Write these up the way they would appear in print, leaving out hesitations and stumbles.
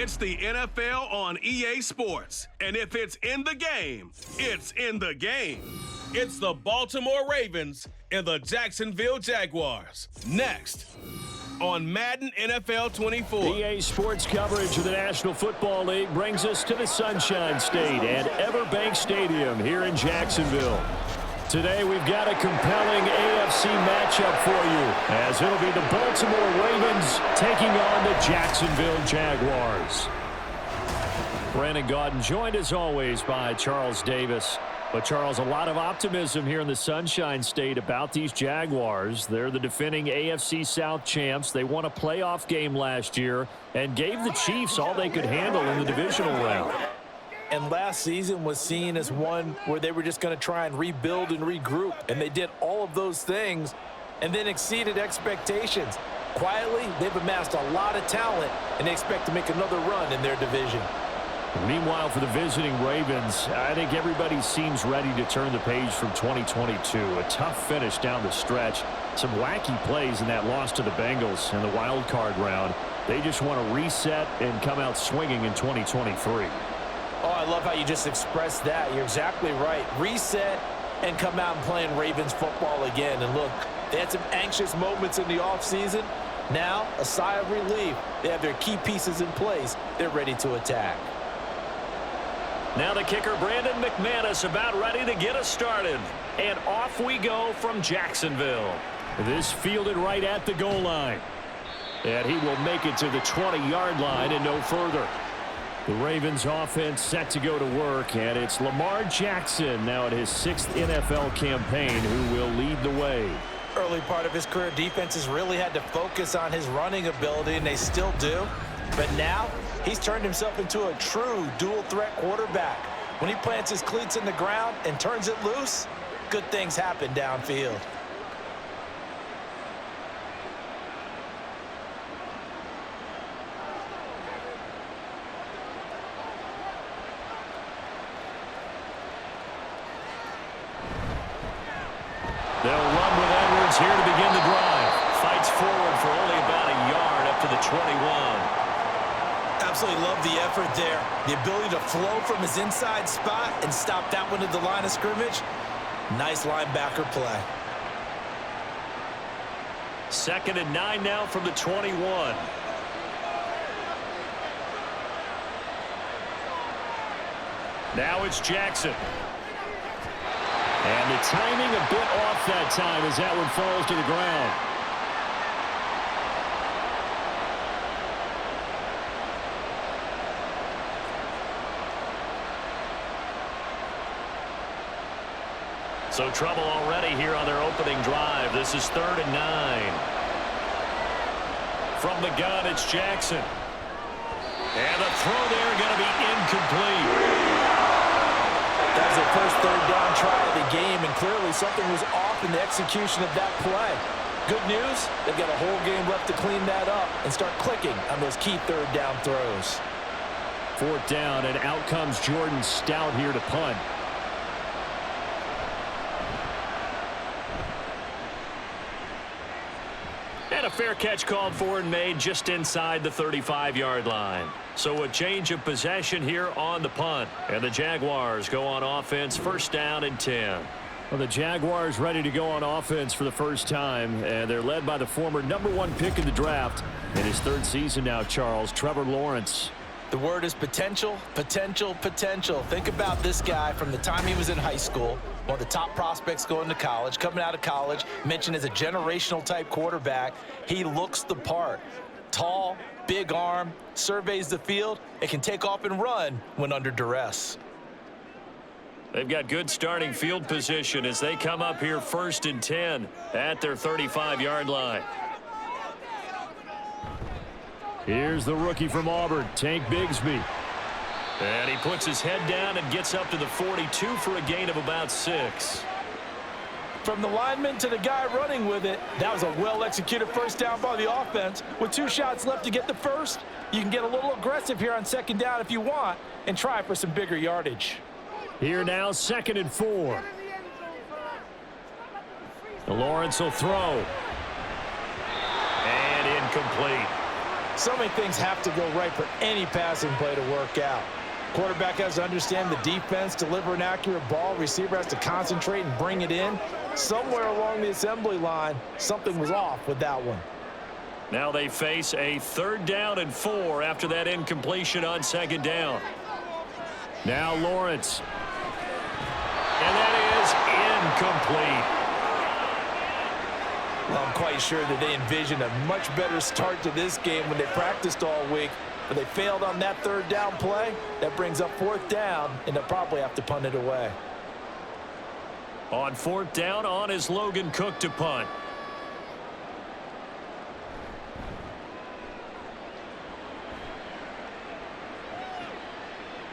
It's the NFL on EA Sports. And if it's in the game, it's in the game. It's the Baltimore Ravens and the Jacksonville Jaguars. Next on Madden NFL 24. EA Sports coverage of the National Football League brings us to the Sunshine State and Everbank Stadium here in Jacksonville. Today we've got a compelling AFC matchup for you, as it'll be the Baltimore Ravens taking on the Jacksonville Jaguars. Brandon Gaudin joined as always by Charles Davis. But, Charles, a lot of optimism here in the Sunshine State about these Jaguars. They're the defending AFC South champs. They won a playoff game last year and gave the Chiefs all they could handle in the divisional round. And last season was seen as one where they were just going to try and rebuild and regroup. And they did all of those things and then exceeded expectations. Quietly, they've amassed a lot of talent, and they expect to make another run in their division. Meanwhile, for the visiting Ravens, I think everybody seems ready to turn the page from 2022. A tough finish down the stretch. Some wacky plays in that loss to the Bengals in the wild card round. They just want to reset and come out swinging in 2023. Oh, I love how you just expressed that. You're exactly right. Reset and come out and playing Ravens football again. And look, they had some anxious moments in the offseason. Now, a sigh of relief. They have their key pieces in place. They're ready to attack. Now the kicker, Brandon McManus, about ready to get us started. And off we go from Jacksonville. This fielded right at the goal line. And he will make it to the 20-yard line and no further. The Ravens offense set to go to work, and it's Lamar Jackson now at his 6th NFL campaign who will lead the way. Early part of his career, defenses really had to focus on his running ability, and they still do. But now, he's turned himself into a true dual-threat quarterback. When he plants his cleats in the ground and turns it loose, good things happen downfield. They'll run with Edwards here to begin the drive. Fights forward for only about a yard up to the 21. Absolutely love the effort there. The ability to flow from his inside spot and stop that one at the line of scrimmage. Nice linebacker play. 2nd and 9 now from the 21. Now it's Jackson. And the timing a bit off that time as that one falls to the ground. So trouble already here on their opening drive. This is 3rd and 9. From the gun, it's Jackson. And the throw there going to be incomplete. That was their first 3rd down try of the game, and clearly something was off in the execution of that play. Good news, they've got a whole game left to clean that up and start clicking on those key 3rd down throws. 4th down, and out comes Jordan Stout here to punt. And a fair catch called for and made just inside the 35-yard line. So a change of possession here on the punt. And the Jaguars go on offense, 1st down and 10. Well, the Jaguars ready to go on offense for the first time. And they're led by the former #1 pick in the draft. In his 3rd season now, Charles, Trevor Lawrence. The word is potential, potential, potential. Think about this guy from the time he was in high school. One of the top prospects going to college, coming out of college, mentioned as a generational type quarterback. He looks the part. Tall, big arm, surveys the field, and can take off and run when under duress. They've got good starting field position as they come up here 1st and 10 at their 35-yard line. Here's the rookie from Auburn, Tank Bigsby. And he puts his head down and gets up to the 42 for a gain of about 6. From the lineman to the guy running with it, that was a well-executed 1st down by the offense. With 2 shots left to get the 1st, you can get a little aggressive here on 2nd down if you want and try for some bigger yardage. Here now, 2nd and 4. Lawrence will throw. And incomplete. So many things have to go right for any passing play to work out. Quarterback has to understand the defense, deliver an accurate ball. Receiver has to concentrate and bring it in. Somewhere along the assembly line, something was off with that one. Now they face a 3rd down and 4 after that incompletion on 2nd down. Now Lawrence. And that is incomplete. Well, I'm quite sure that they envisioned a much better start to this game when they practiced all week. But they failed on that 3rd down play. That brings up 4th down, and they'll probably have to punt it away. On 4th down, on is Logan Cook to punt.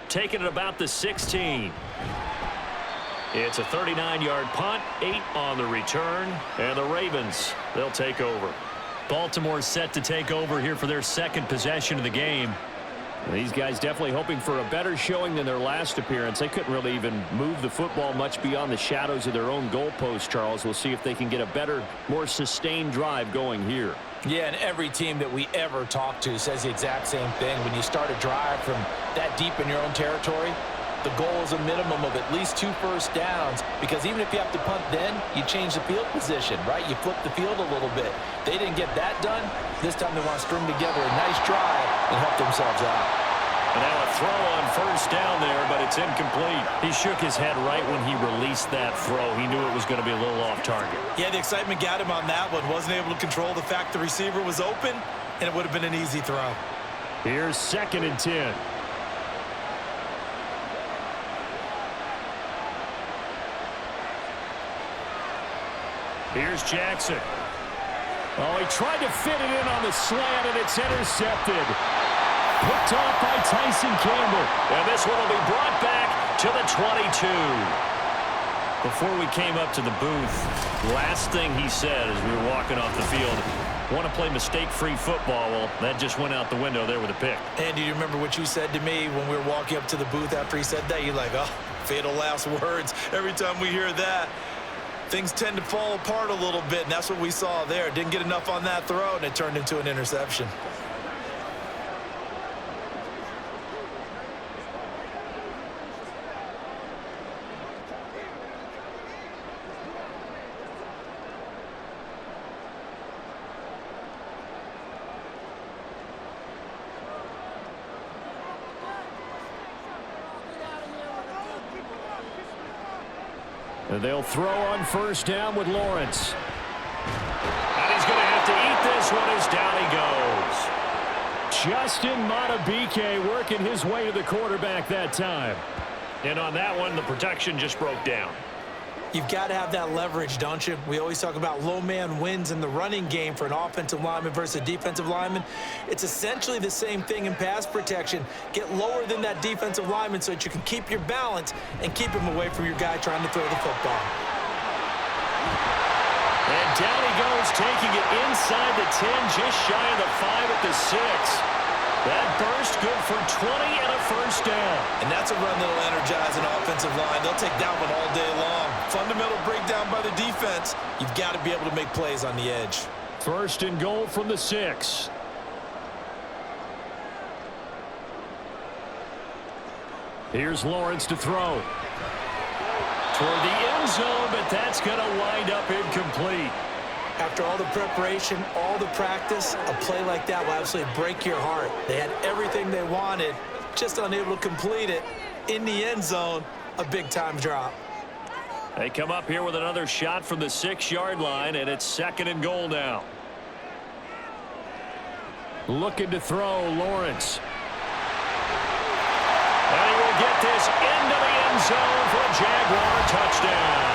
Taking it about the 16. It's a 39-yard punt, 8 on the return, and the Ravens, they'll take over. Baltimore set to take over here for their 2nd possession of the game. These guys definitely hoping for a better showing than their last appearance. They couldn't really even move the football much beyond the shadows of their own goalpost, Charles. We'll see if they can get a better, more sustained drive going here. Yeah, and every team that we ever talk to says the exact same thing. When you start a drive from that deep in your own territory, the goal is a minimum of at least 2 first downs, because even if you have to punt then, you change the field position, right? You flip the field a little bit. They didn't get that done. This time they want to string together a nice drive and help themselves out. And now a throw on 1st down there, but it's incomplete. He shook his head right when he released that throw. He knew it was going to be a little off target. Yeah, the excitement got him on that one. Wasn't able to control the fact the receiver was open, and it would have been an easy throw. Here's 2nd and 10. Here's Jackson. Oh, he tried to fit it in on the slant, and it's intercepted. Picked off by Tyson Campbell. And this one will be brought back to the 22. Before we came up to the booth, last thing he said as we were walking off the field, want to play mistake-free football. Well, that just went out the window there with a pick. And do you remember what you said to me when we were walking up to the booth after he said that? You're like, oh, fatal last words. Every time we hear that, things tend to fall apart a little bit, and that's what we saw there. Didn't get enough on that throw, and it turned into an interception. And they'll throw on 1st down with Lawrence. And he's going to have to eat this one as down he goes. Justin Madubuike working his way to the quarterback that time. And on that one, the protection just broke down. You've got to have that leverage, don't you? We always talk about low man wins in the running game for an offensive lineman versus a defensive lineman. It's essentially the same thing in pass protection. Get lower than that defensive lineman so that you can keep your balance and keep him away from your guy trying to throw the football. And down he goes, taking it inside the 10, just shy of the 5 at the 6. That burst good for 20 and a 1st down. And that's a run that'll energize an offensive line. They'll take that one all day long. Fundamental breakdown by the defense. You've got to be able to make plays on the edge. 1st and goal from the 6. Here's Lawrence to throw. Toward the end zone, but that's going to wind up incomplete. After all the preparation, all the practice, a play like that will absolutely break your heart. They had everything they wanted, just unable to complete it. In the end zone, a big-time drop. They come up here with another shot from the 6-yard line, and it's 2nd and goal now. Looking to throw, Lawrence. And he will get this into the end zone for a Jaguar touchdown.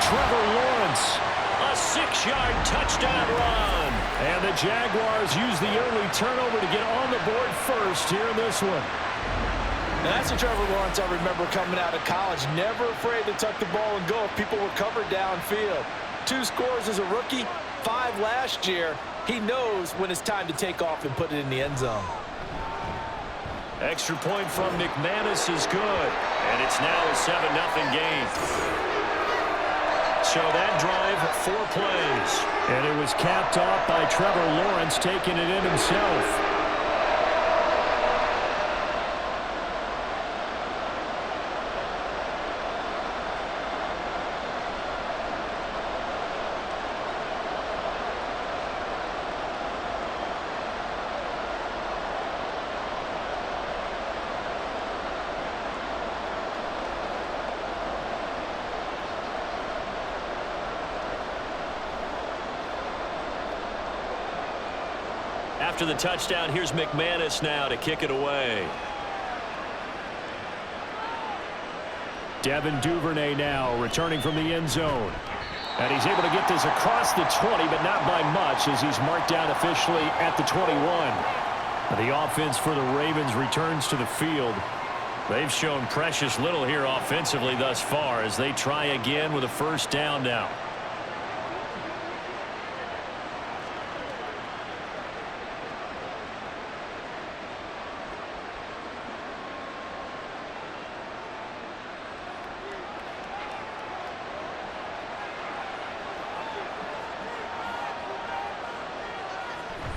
Trevor Lawrence. A 6-yard touchdown run. And the Jaguars use the early turnover to get on the board first here in this one. Now that's a Trevor Lawrence I remember coming out of college. Never afraid to tuck the ball and go if people were covered downfield. 2 scores as a rookie, 5 last year. He knows when it's time to take off and put it in the end zone. Extra point from McManus is good. And it's now a 7-0 game. So that drive, 4 plays. And it was capped off by Trevor Lawrence taking it in himself. After the touchdown, here's McManus now to kick it away. Devin Duvernay now returning from the end zone. And he's able to get this across the 20, but not by much as he's marked down officially at the 21. The offense for the Ravens returns to the field. They've shown precious little here offensively thus far as they try again with a first down now.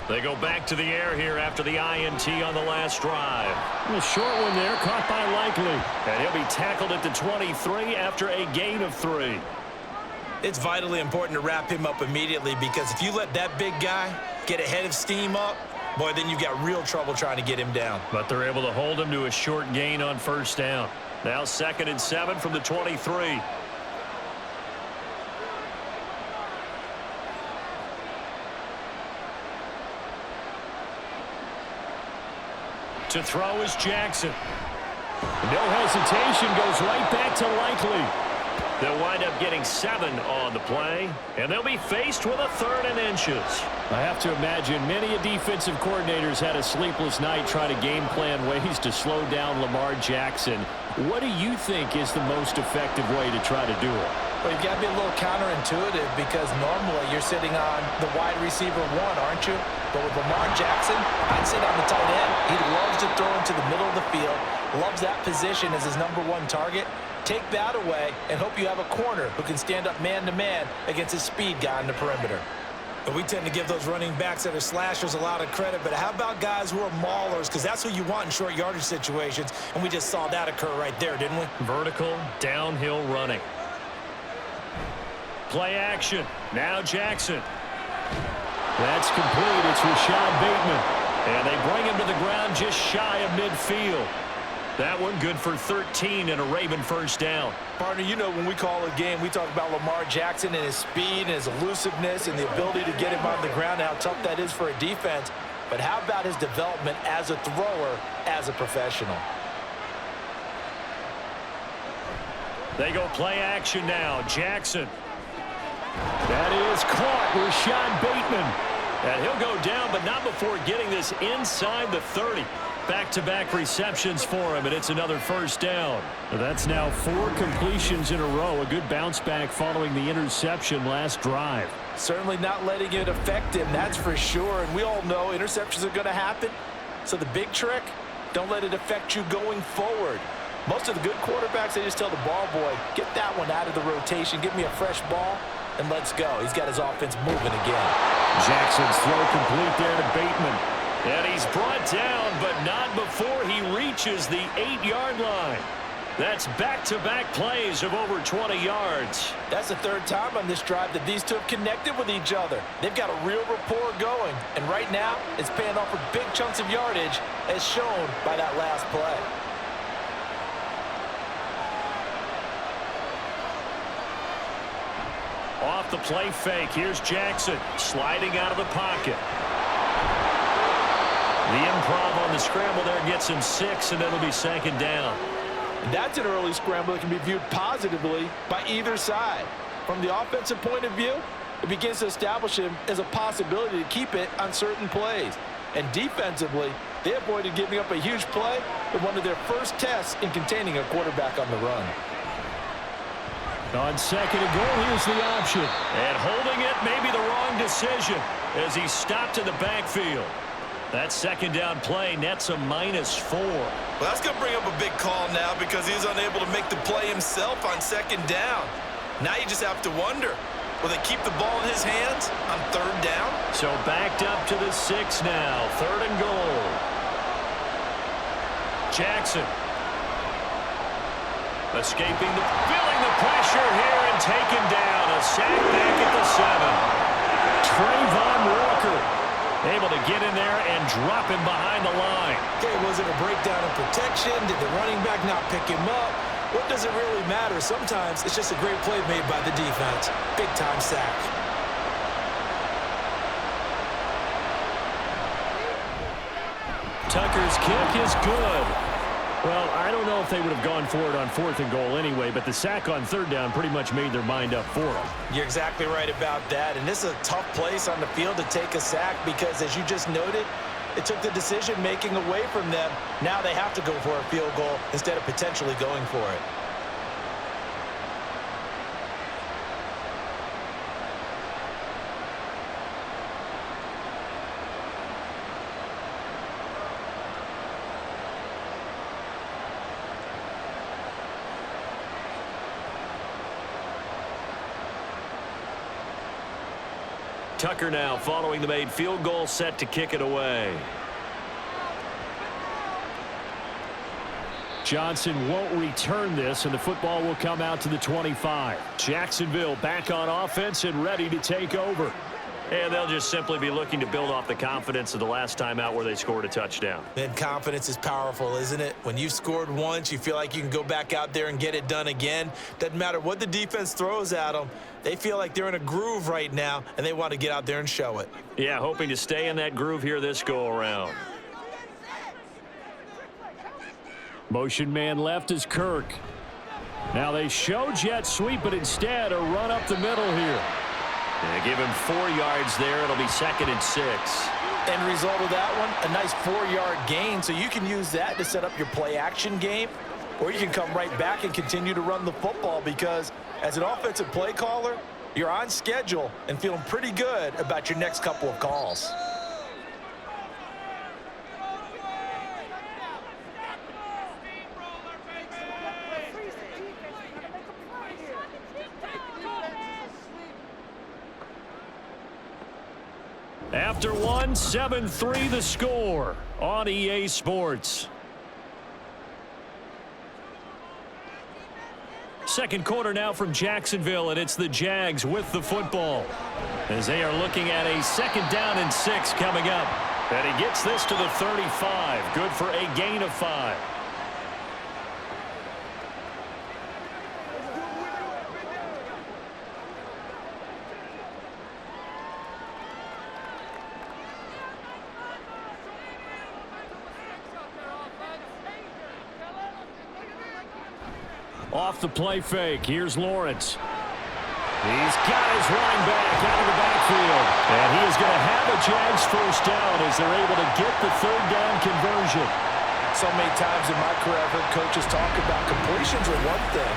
They go back to the air here after the INT on the last drive. A short one there, caught by Likely. And he'll be tackled at the 23 after a gain of 3. It's vitally important to wrap him up immediately because if you let that big guy get ahead of steam up, boy, then you've got real trouble trying to get him down. But they're able to hold him to a short gain on first down. Now 2nd and 7 from the 23. To throw is Jackson. No hesitation, goes right back to Likely. They'll wind up getting 7 on the play, and they'll be faced with a 3rd and inches. I have to imagine many defensive coordinators had a sleepless night trying to game plan ways to slow down Lamar Jackson. What do you think is the most effective way to try to do it? Well, you've got to be a little counterintuitive because normally you're sitting on the wide receiver 1, aren't you? But with Lamar Jackson, I'd sit on the tight end. He loves to throw into the middle of the field, loves that position as his #1 target. Take that away and hope you have a corner who can stand up man-to-man against a speed guy on the perimeter. But we tend to give those running backs that are slashers a lot of credit, but how about guys who are maulers? Because that's who you want in short yardage situations, and we just saw that occur right there, didn't we? Vertical, downhill running. Play action. Now Jackson. That's complete. It's Rashad Bateman. And they bring him to the ground just shy of midfield. That one good for 13 and a Raven first down. Partner, you know when we call a game, we talk about Lamar Jackson and his speed and his elusiveness and the ability to get him on the ground and how tough that is for a defense. But how about his development as a thrower, as a professional? They go play action now. Jackson. That is caught. Rashad Bateman. And he'll go down, but not before getting this inside the 30. Back-to-back receptions for him, and it's another first down. That's now 4 completions in a row. A good bounce back following the interception last drive. Certainly not letting it affect him, that's for sure. And we all know interceptions are going to happen. So the big trick, don't let it affect you going forward. Most of the good quarterbacks, they just tell the ball boy, get that one out of the rotation, give me a fresh ball, and let's go. He's got his offense moving again. Jackson's throw complete there to Bateman. And he's brought down, but not before he reaches the 8-yard line. That's back-to-back plays of over 20 yards. That's the 3rd time on this drive that these two have connected with each other. They've got a real rapport going. And right now, it's paying off for big chunks of yardage, as shown by that last play. Off the play fake, here's Jackson sliding out of the pocket. The improv on the scramble there gets him 6, and it'll be 2nd down. And that's an early scramble that can be viewed positively by either side. From the offensive point of view, it begins to establish him as a possibility to keep it on certain plays. And defensively, they avoided giving up a huge play in one of their first tests in containing a quarterback on the run. On 2nd and goal, here's the option. And holding it may be the wrong decision as he's stopped in the backfield. That 2nd down play nets a -4. Well, that's going to bring up a big call now because he's unable to make the play himself on 2nd down. Now you just have to wonder, Will they keep the ball in his hands on third down? So backed up to the 6 now. 3rd and goal. Jackson. Feeling the pressure here and taken down. A sack back at the 7. Trayvon Walker able to get in there and drop him behind the line. Okay, was it a breakdown in protection? Did the running back not pick him up? What does it really matter? Sometimes it's just a great play made by the defense. Big-time sack. Tucker's kick is good. Well, I don't know if they would have gone for it on 4th and goal anyway, but the sack on 3rd down pretty much made their mind up for them. You're exactly right about that, and this is a tough place on the field to take a sack because, as you just noted, it took the decision-making away from them. Now they have to go for a field goal instead of potentially going for it. Tucker now following the made field goal, set to kick it away. Johnson won't return this, and the football will come out to the 25. Jacksonville back on offense and ready to take over. And they'll just simply be looking to build off the confidence of the last time out where they scored a touchdown. And confidence is powerful, isn't it? When you've scored once, you feel like you can go back out there and get it done again. Doesn't matter what the defense throws at them. They feel like they're in a groove right now, and they want to get out there and show it. Yeah, hoping to stay in that groove here this go-around. Motion man left is Kirk. Now they show jet sweep, but instead a run up the middle here. They give him 4 yards there. It'll be 2nd and 6. End result of that one, a nice 4-yard gain. So you can use that to set up your play-action game, or you can come right back and continue to run the football because as an offensive play caller, you're on schedule and feeling pretty good about your next couple of calls. After one, 7-3 the score on EA Sports. Second quarter now from Jacksonville, and it's the Jags with the football as they are looking at a 2nd down and 6 coming up. And he gets this to the 35. Good for a gain of 5. Off the play fake, here's Lawrence. He's got his running back out of the backfield. And he is going to have a Jags 1st down as they're able to get the 3rd down conversion. So many times in my career I've heard coaches talk about completions are one thing.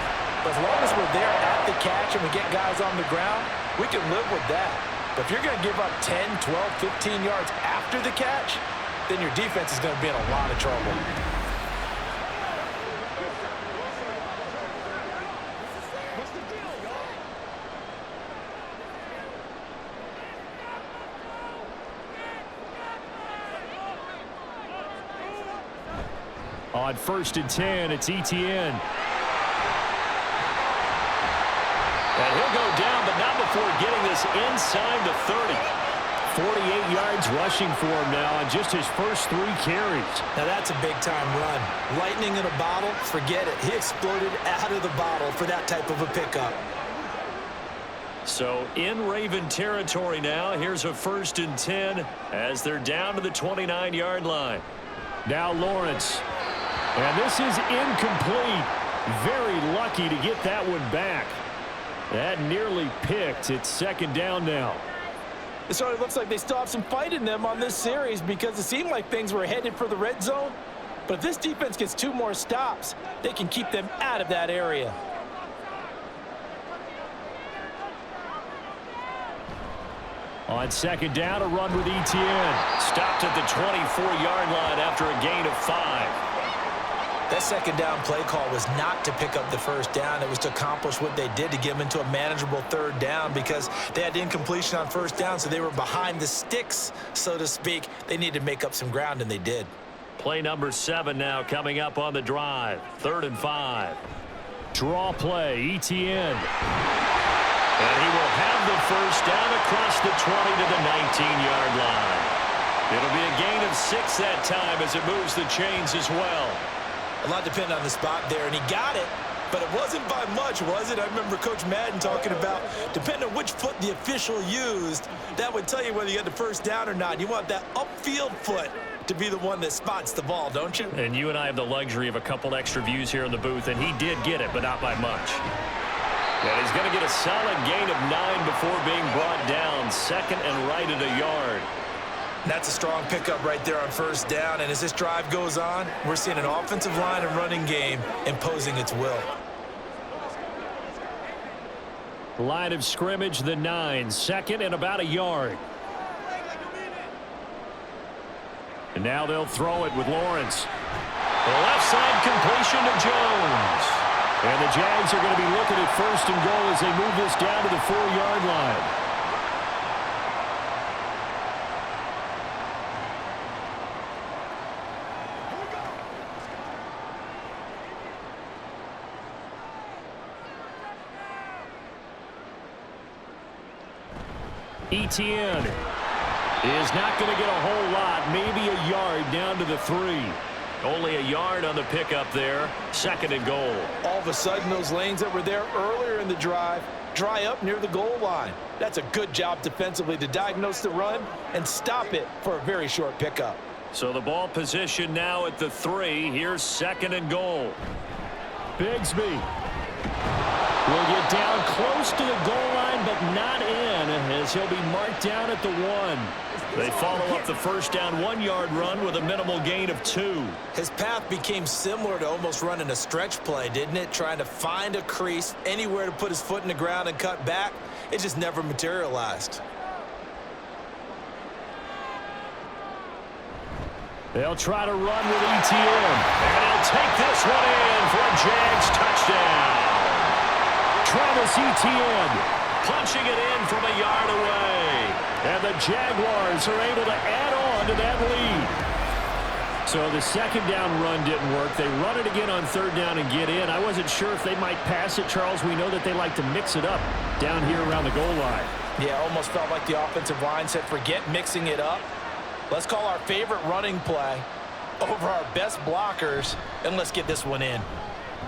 But as long as we're there at the catch and we get guys on the ground, we can live with that. But if you're going to give up 10, 12, 15 yards after the catch, then your defense is going to be in a lot of trouble. On 1st and 10, it's Etienne. And he'll go down, but not before getting this inside the 30. 48 yards rushing for him now on just his first 3 carries. Now that's a big-time run. Lightning in a bottle, forget it. He exploded out of the bottle for that type of a pickup. So in Raven territory now, here's a 1st and 10 as they're down to the 29-yard line. Now Lawrence. And this is incomplete. Very lucky to get that one back. That nearly picked. It's 2nd down now. It sort of looks like they still have some fight in them on this series because it seemed like things were headed for the red zone. But if this defense gets 2 more stops, they can keep them out of that area. On 2nd down, a run with Etienne. Stopped at the 24-yard line after a gain of 5. That second down play call was not to pick up the first down. It was to accomplish what they did to get them into a manageable third down because they had incompletion on first down, so they were behind the sticks, so to speak. They needed to make up some ground, and they did. Play number 7 now coming up on the drive. 3rd and 5. Draw play, ETN. And he will have the first down across the 20 to the 19-yard line. It'll be a gain of 6 that time as it moves the chains as well. A lot depended on the spot there, and he got it, but it wasn't by much, was it? I remember Coach Madden talking about, depending on which foot the official used, that would tell you whether you had the first down or not. You want that upfield foot to be the one that spots the ball, don't you? And you and I have the luxury of a couple extra views here in the booth, and he did get it, but not by much. And he's going to get a solid gain of 9 before being brought down. 2nd and right at a yard. That's a strong pickup right there on first down, and as this drive goes on, we're seeing an offensive line and running game imposing its will. Line of scrimmage, the 9. 2nd and about a yard. And now they'll throw it with Lawrence. The left side completion to Jones. And the Jags are going to be looking at 1st and goal as they move this down to the 4-yard line. ETN is not going to get a whole lot, maybe a yard down to the 3. Only a yard on the pickup there. 2nd and goal. All of a sudden, those lanes that were there earlier in the drive dry up near the goal line. That's a good job defensively to diagnose the run and stop it for a very short pickup. So the ball position now at the 3. Here's 2nd and goal. Bigsby will get down close to the goal line, but not in, as he'll be marked down at the 1. They follow up the first down 1-yard run with a minimal gain of 2. His path became similar to almost running a stretch play, didn't it? Trying to find a crease, anywhere to put his foot in the ground and cut back. It just never materialized. They'll try to run with ETN. And he'll take this one in for a Jags touchdown. Travis Etienne punching it in from a yard away. And the Jaguars are able to add on to that lead. So the second down run didn't work. They run it again on 3rd down and get in. I wasn't sure if they might pass it, Charles. We know that they like to mix it up down here around the goal line. Yeah, almost felt like the offensive line said, forget mixing it up. Let's call our favorite running play over our best blockers, and let's get this one in.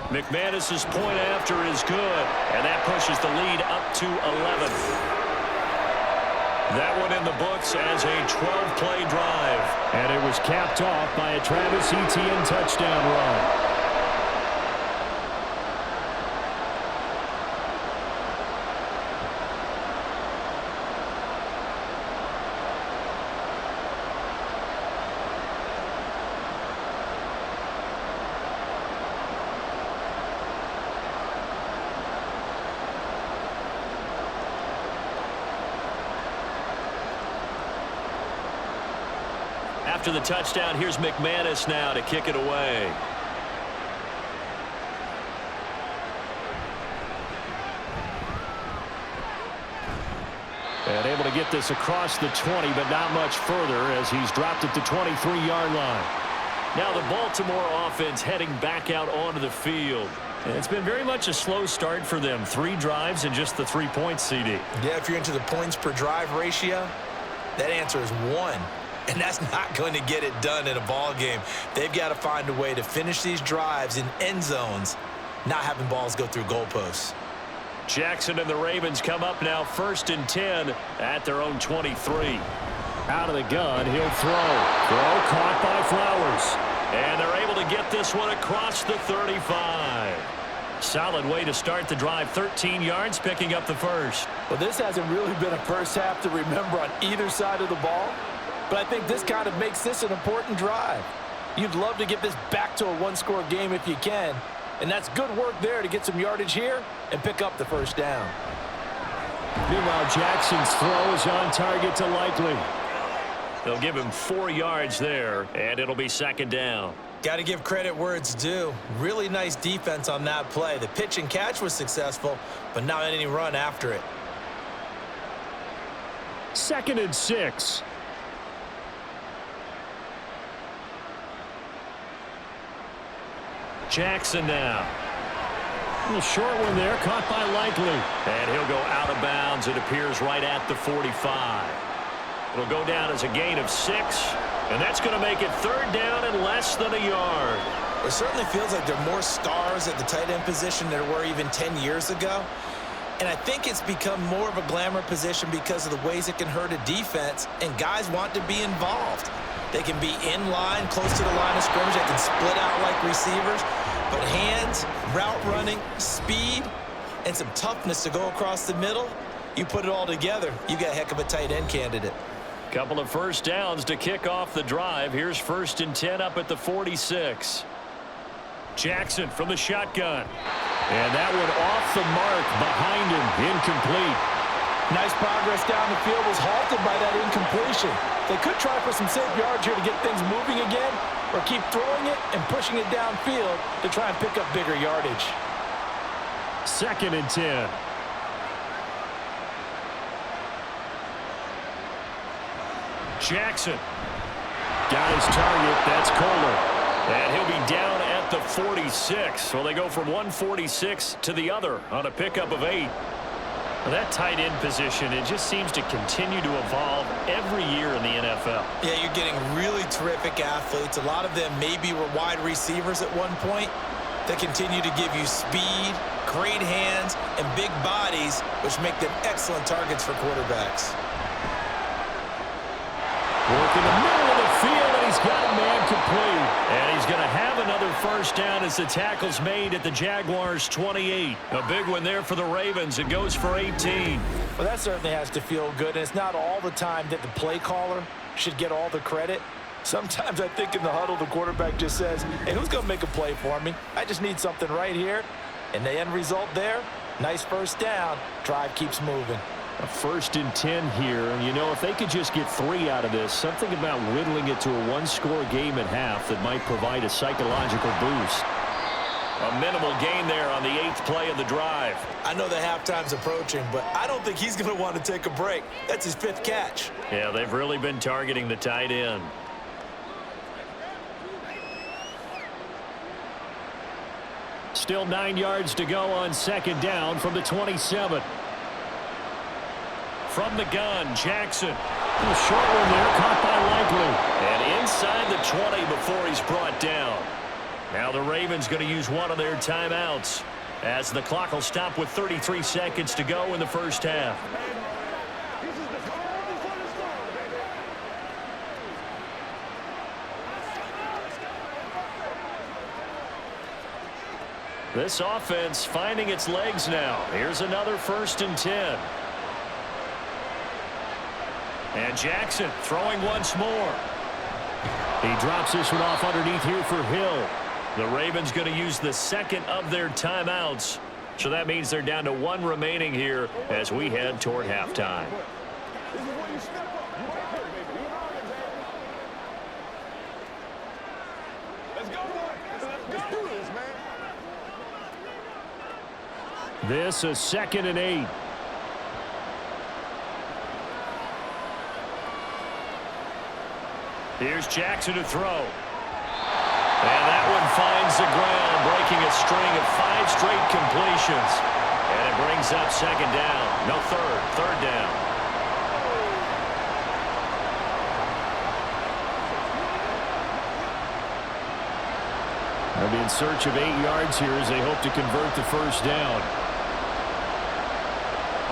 McManus's point after is good, and that pushes the lead up to 11. That one in the books as a 12-play drive. And it was capped off by a Travis Etienne touchdown run. After the touchdown, here's McManus now to kick it away. And able to get this across the 20, but not much further as he's dropped at the 23-yard line. Now the Baltimore offense heading back out onto the field. And it's been very much a slow start for them. 3 drives and just the 3 points, CD. Yeah, if you're into the points per drive ratio, that answer is 1. And that's not going to get it done in a ball game. They've got to find a way to finish these drives in end zones, not having balls go through goalposts. Jackson and the Ravens come up now 1st and 10 at their own 23. Out of the gun, he'll throw. Throw caught by Flowers. And they're able to get this one across the 35. Solid way to start the drive. 13 yards, picking up the first. Well, this hasn't really been a first half to remember on either side of the ball. But I think this kind of makes this an important drive. You'd love to get this back to a 1-score game if you can. And that's good work there to get some yardage here and pick up the first down. Meanwhile, Jackson's throw is on target to Likely. They'll give him 4 yards there, and it'll be 2nd down. Got to give credit where it's due. Really nice defense on that play. The pitch and catch was successful, but not any run after it. 2nd and 6. Jackson now. A little short one there, caught by Likely. And he'll go out of bounds. It appears right at the 45. It'll go down as a gain of 6, and that's going to make it 3rd down and less than a yard. It certainly feels like there are more stars at the tight end position than there were even 10 years ago. And I think it's become more of a glamour position because of the ways it can hurt a defense, and guys want to be involved. They can be in line, close to the line of scrimmage. They can split out like receivers. But hands, route running, speed, and some toughness to go across the middle, you put it all together, you got a heck of a tight end candidate. Couple of first downs to kick off the drive. Here's 1st and 10 up at the 46. Jackson from the shotgun. And that one off the mark behind him. Incomplete. Nice progress down the field, was halted by that incompletion. They could try for some safe yards here to get things moving again, or keep throwing it and pushing it downfield to try and pick up bigger yardage. 2nd and 10. Jackson got his target. That's Kohler. And he'll be down at the 46. So they go from 146 to the other on a pickup of 8. Well, that tight end position, it just seems to continue to evolve every year in the NFL. Yeah, you're getting really terrific athletes. A lot of them maybe were wide receivers at one point. They continue to give you speed, great hands, and big bodies, which make them excellent targets for quarterbacks. Working the middle of the field, and he's got a man complete. And he's going to have another first down as the tackle's made at the Jaguars' 28. A big one there for the Ravens. It goes for 18. Well, that certainly has to feel good, and it's not all the time that the play caller should get all the credit. Sometimes I think in the huddle, the quarterback just says, hey, who's going to make a play for me? I just need something right here. And the end result there, nice first down. Drive keeps moving. A 1st and 10 here, and you know, if they could just get 3 out of this, something about whittling it to a 1-score game at half that might provide a psychological boost. A minimal gain there on the 8th play of the drive. I know the halftime's approaching, but I don't think he's going to want to take a break. That's his 5th catch. Yeah, they've really been targeting the tight end. Still 9 yards to go on 2nd down from the 27. From the gun, Jackson. A short one there, caught by Likely. And inside the 20 before he's brought down. Now the Ravens going to use one of their timeouts as the clock will stop with 33 seconds to go in the first half. This offense finding its legs now. Here's another 1st and 10. And Jackson throwing once more. He drops this one off underneath here for Hill. The Ravens going to use the 2nd of their timeouts. So that means they're down to 1 remaining here as we head toward halftime. This is 2nd and 8. Here's Jackson to throw. And that one finds the ground, breaking a string of 5 straight completions. And it brings up 2nd down. No, 3rd down. They'll be in search of 8 yards here as they hope to convert the first down.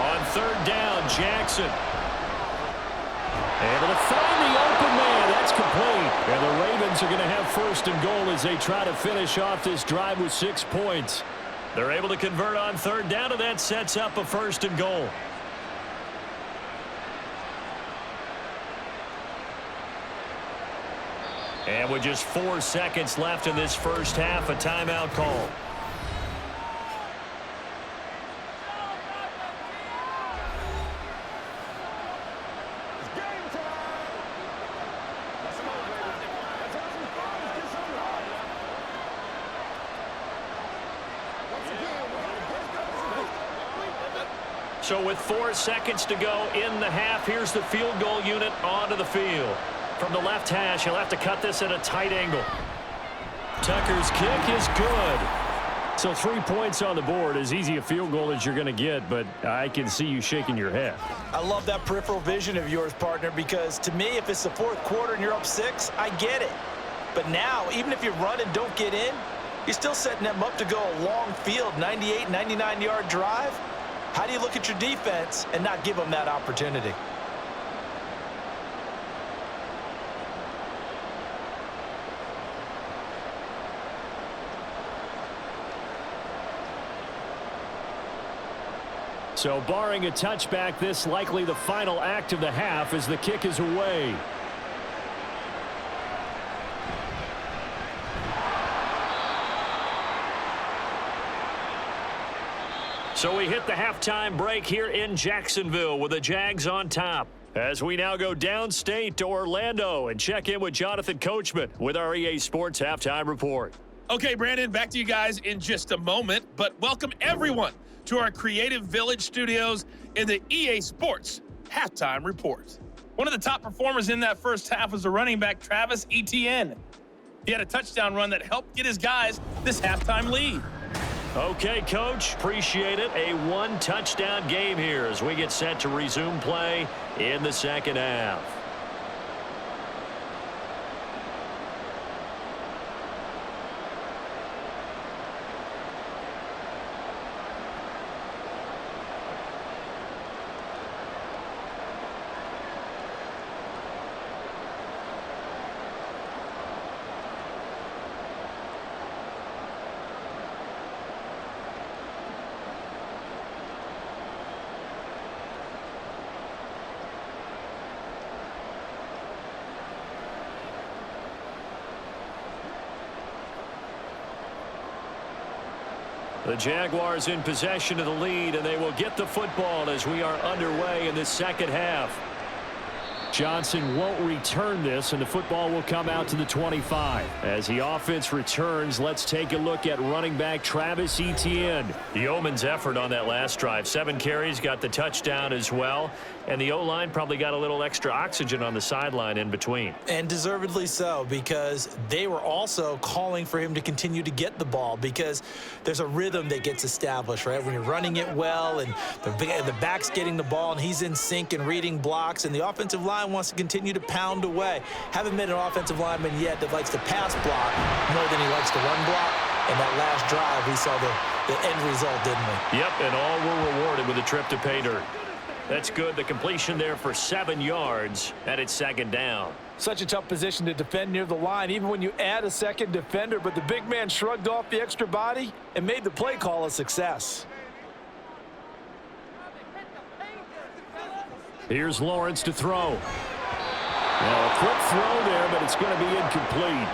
On 3rd down, Jackson. Able to find the open man. That's complete. And the Ravens are going to have 1st and goal as they try to finish off this drive with 6 points. They're able to convert on 3rd down, and that sets up a 1st and goal. And with just 4 seconds left in this first half, a timeout call. So with 4 seconds to go in the half, here's the field goal unit onto the field. From the left hash, he'll have to cut this at a tight angle. Tucker's kick is good. So 3 points on the board, as easy a field goal as you're going to get, but I can see you shaking your head. I love that peripheral vision of yours, partner, because to me, if it's the fourth quarter and you're up 6, I get it. But now, even if you run and don't get in, you're still setting them up to go a long field, 98, 99-yard drive. How do you look at your defense and not give them that opportunity? So barring a touchback, this likely the final act of the half as the kick is away. So we hit the halftime break here in Jacksonville with the Jags on top. As we now go downstate to Orlando and check in with Jonathan Coachman with our EA Sports Halftime Report. Okay, Brandon, back to you guys in just a moment, but welcome everyone to our Creative Village studios in the EA Sports Halftime Report. One of the top performers in that first half was the running back Travis Etienne. He had a touchdown run that helped get his guys this halftime lead. Okay, Coach, appreciate it. A 1-touchdown game here as we get set to resume play in the second half. The Jaguars in possession of the lead, and they will get the football as we are underway in the second half. Johnson won't return this, and the football will come out to the 25. As the offense returns, let's take a look at running back Travis Etienne. The Yeoman's effort on that last drive. 7 carries, got the touchdown as well. And the O-line probably got a little extra oxygen on the sideline in between. And deservedly so, because they were also calling for him to continue to get the ball, because there's a rhythm that gets established, right? When you're running it well and the back's getting the ball and he's in sync and reading blocks, and the offensive line wants to continue to pound away. Haven't met an offensive lineman yet that likes to pass block more than he likes to run block. And that last drive, we saw the end result, didn't we? Yep, and all were rewarded with a trip to pay dirt. That's good. The completion there for 7 yards, and it's second down. Such a tough position to defend near the line, even when you add a second defender, but the big man shrugged off the extra body and made the play call a success. Here's Lawrence to throw. Now a quick throw there, but it's going to be incomplete.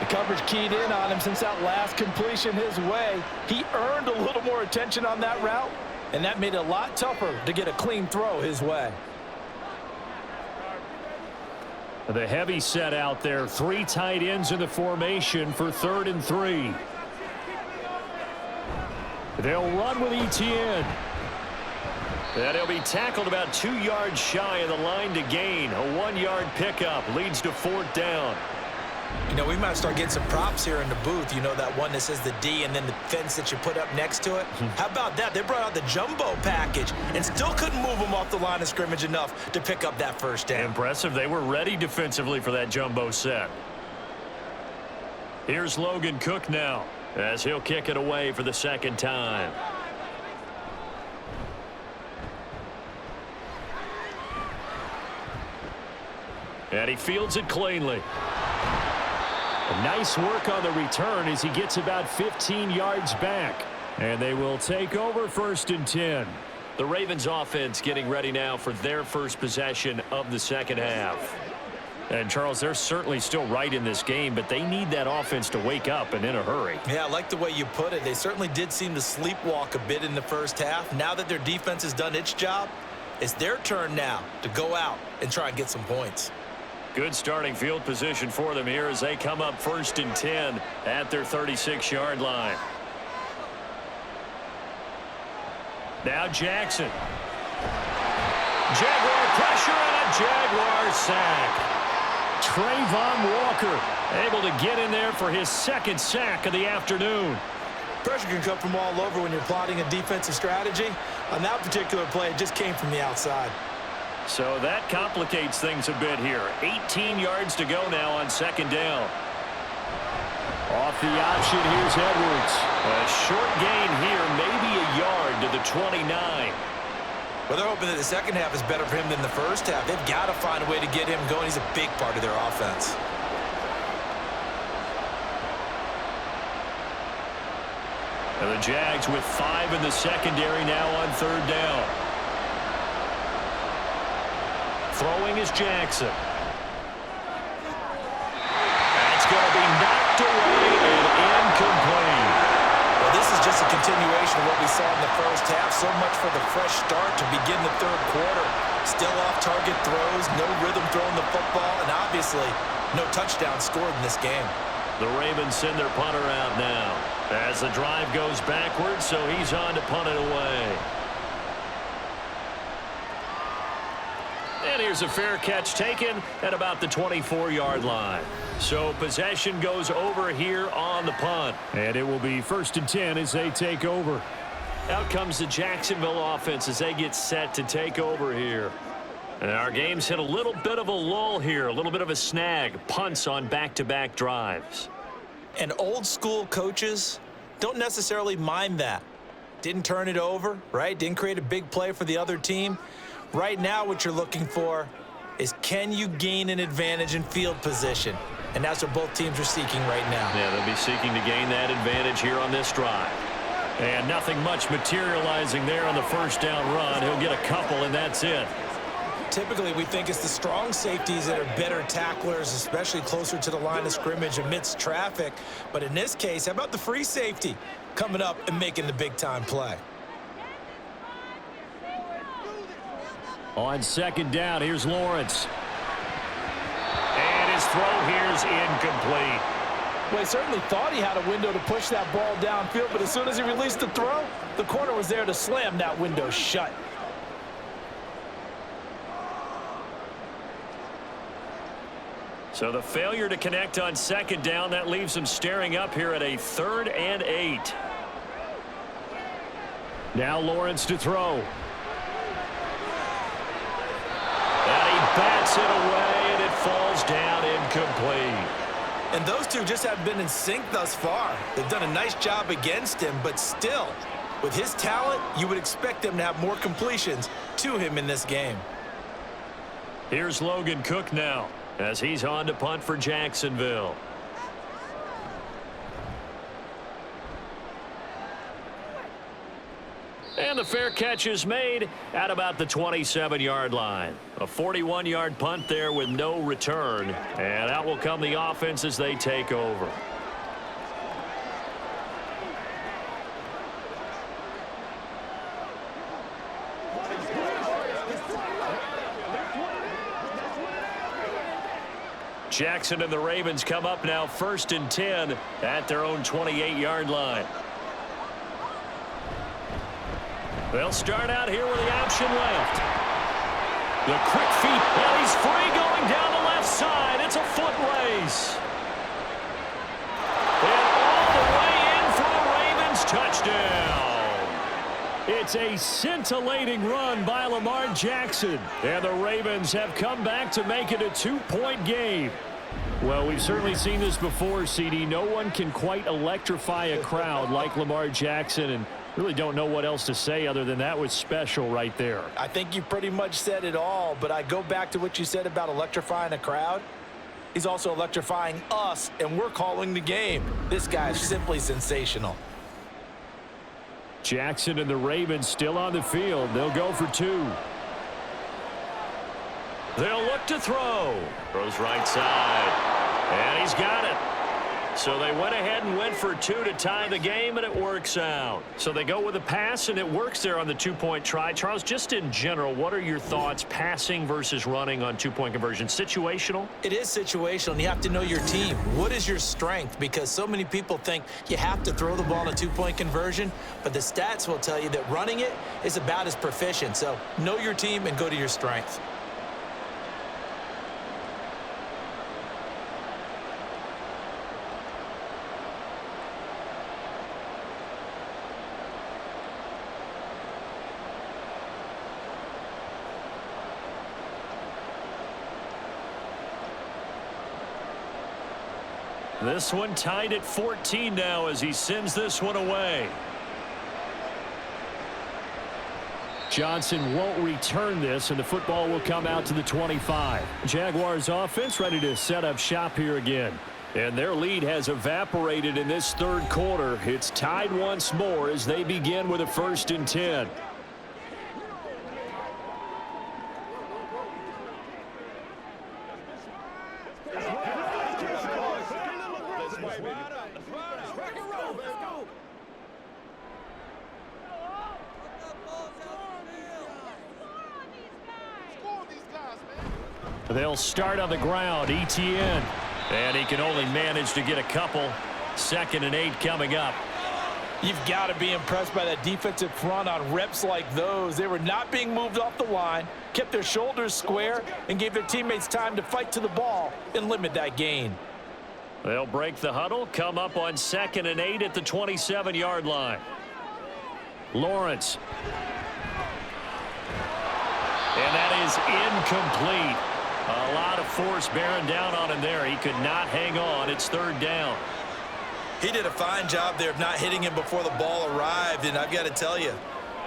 The coverage keyed in on him since that last completion his way. He earned a little more attention on that route, and that made it a lot tougher to get a clean throw his way. The heavy set out there. 3 tight ends in the formation for 3rd and 3. They'll run with Etienne. And he'll be tackled about 2 yards shy of the line to gain. A 1-yard pickup leads to 4th down. You know, we might start getting some props here in the booth. You know, that one that says the D and then the fence that you put up next to it. How about that? They brought out the jumbo package and still couldn't move them off the line of scrimmage enough to pick up that first down. Impressive. They were ready defensively for that jumbo set. Here's Logan Cook now as he'll kick it away for the 2nd time. And he fields it cleanly. Nice work on the return as he gets about 15 yards back. And they will take over 1st and 10. The Ravens offense getting ready now for their first possession of the second half. And, Charles, they're certainly still right in this game, but they need that offense to wake up and in a hurry. Yeah, I like the way you put it. They certainly did seem to sleepwalk a bit in the first half. Now that their defense has done its job, it's their turn now to go out and try and get some points. Good starting field position for them here as they come up 1st and 10 at their 36-yard line. Now Jackson. Jaguar pressure and a Jaguar sack. Trayvon Walker able to get in there for his second sack of the afternoon. Pressure can come from all over when you're plotting a defensive strategy. On that particular play, it just came from the outside. So that complicates things a bit here. 18 yards to go now on second down. Off the option, here's Edwards. A short gain here, maybe a yard to the 29. Well, they're hoping that the second half is better for him than the first half. They've got to find a way to get him going. He's a big part of their offense. And the Jags with 5 in the secondary now on third down. Throwing is Jackson. That's going to be knocked away and incomplete. Well, this is just a continuation of what we saw in the first half. So much for the fresh start to begin the third quarter. Still off-target throws, no rhythm throwing the football, and obviously no touchdown scored in this game. The Ravens send their punter out now as the drive goes backwards, so he's on to punt it away. And here's a fair catch taken at about the 24-yard line. So possession goes over here on the punt. And it will be 1st and 10 as they take over. Out comes the Jacksonville offense as they get set to take over here. And our game's hit a little bit of a lull here, a little bit of a snag. Punts on back-to-back drives. And old-school coaches don't necessarily mind that. Didn't turn it over, right? Didn't create a big play for the other team. Right now, what you're looking for is, can you gain an advantage in field position? And that's what both teams are seeking right now. Yeah, they'll be seeking to gain that advantage here on this drive. And nothing much materializing there on the first down run. He'll get a couple, and that's it. Typically, we think it's the strong safeties that are better tacklers, especially closer to the line of scrimmage amidst traffic. But in this case, how about the free safety coming up and making the big-time play? On second down, here's Lawrence. And his throw here's incomplete. Well, he certainly thought he had a window to push that ball downfield, but as soon as he released the throw, the corner was there to slam that window shut. So the failure to connect on second down, that leaves him staring up here at a 3rd and 8. Now Lawrence to throw. And he bats it away, and it falls down incomplete. And those two just haven't been in sync thus far. They've done a nice job against him, but still, with his talent, you would expect them to have more completions to him in this game. Here's Logan Cook now, as he's on to punt for Jacksonville. And the fair catch is made at about the 27-yard line. A 41-yard punt there with no return. And out will come the offense as they take over. Jackson and the Ravens come up now 1st and 10 at their own 28-yard line. They'll start out here with the option left. The quick feet, and he's free going down the left side. It's a foot race. And all the way in for a Ravens touchdown. It's a scintillating run by Lamar Jackson. And the Ravens have come back to make it a 2-point game. Well, we've certainly seen this before, CD. No one can quite electrify a crowd like Lamar Jackson, and really don't know what else to say other than that was special right there. I think you pretty much said it all, but I go back to what you said about electrifying a crowd. He's also electrifying us, and we're calling the game. This guy is simply sensational. Jackson and the Ravens still on the field. They'll go for 2. They'll look to throw. Throws right side. And he's got it. So they went ahead and went for 2 to tie the game, and it works out. So they go with a pass, and it works there on the 2-point try. Charles, just in general, what are your thoughts passing versus running on 2-point conversion? Situational? It is situational, and you have to know your team. What is your strength? Because so many people think you have to throw the ball in a 2-point conversion, but the stats will tell you that running it is about as proficient. So know your team and go to your strength. This one tied at 14 now as he sends this one away. Johnson won't return this, and the football will come out to the 25. Jaguars offense ready to set up shop here again. And their lead has evaporated in this third quarter. It's tied once more as they begin with a 1st and 10. They'll start on the ground. ETN. And he can only manage to get a couple. 2nd and 8 coming up. You've got to be impressed by that defensive front on reps like those. They were not being moved off the line, kept their shoulders square, and gave their teammates time to fight to the ball and limit that gain. They'll break the huddle, come up on 2nd and 8 at the 27-yard line. Lawrence. And that is incomplete. A lot of force bearing down on him there. He could not hang on. It's 3rd down. He did a fine job there of not hitting him before the ball arrived, and I've got to tell you,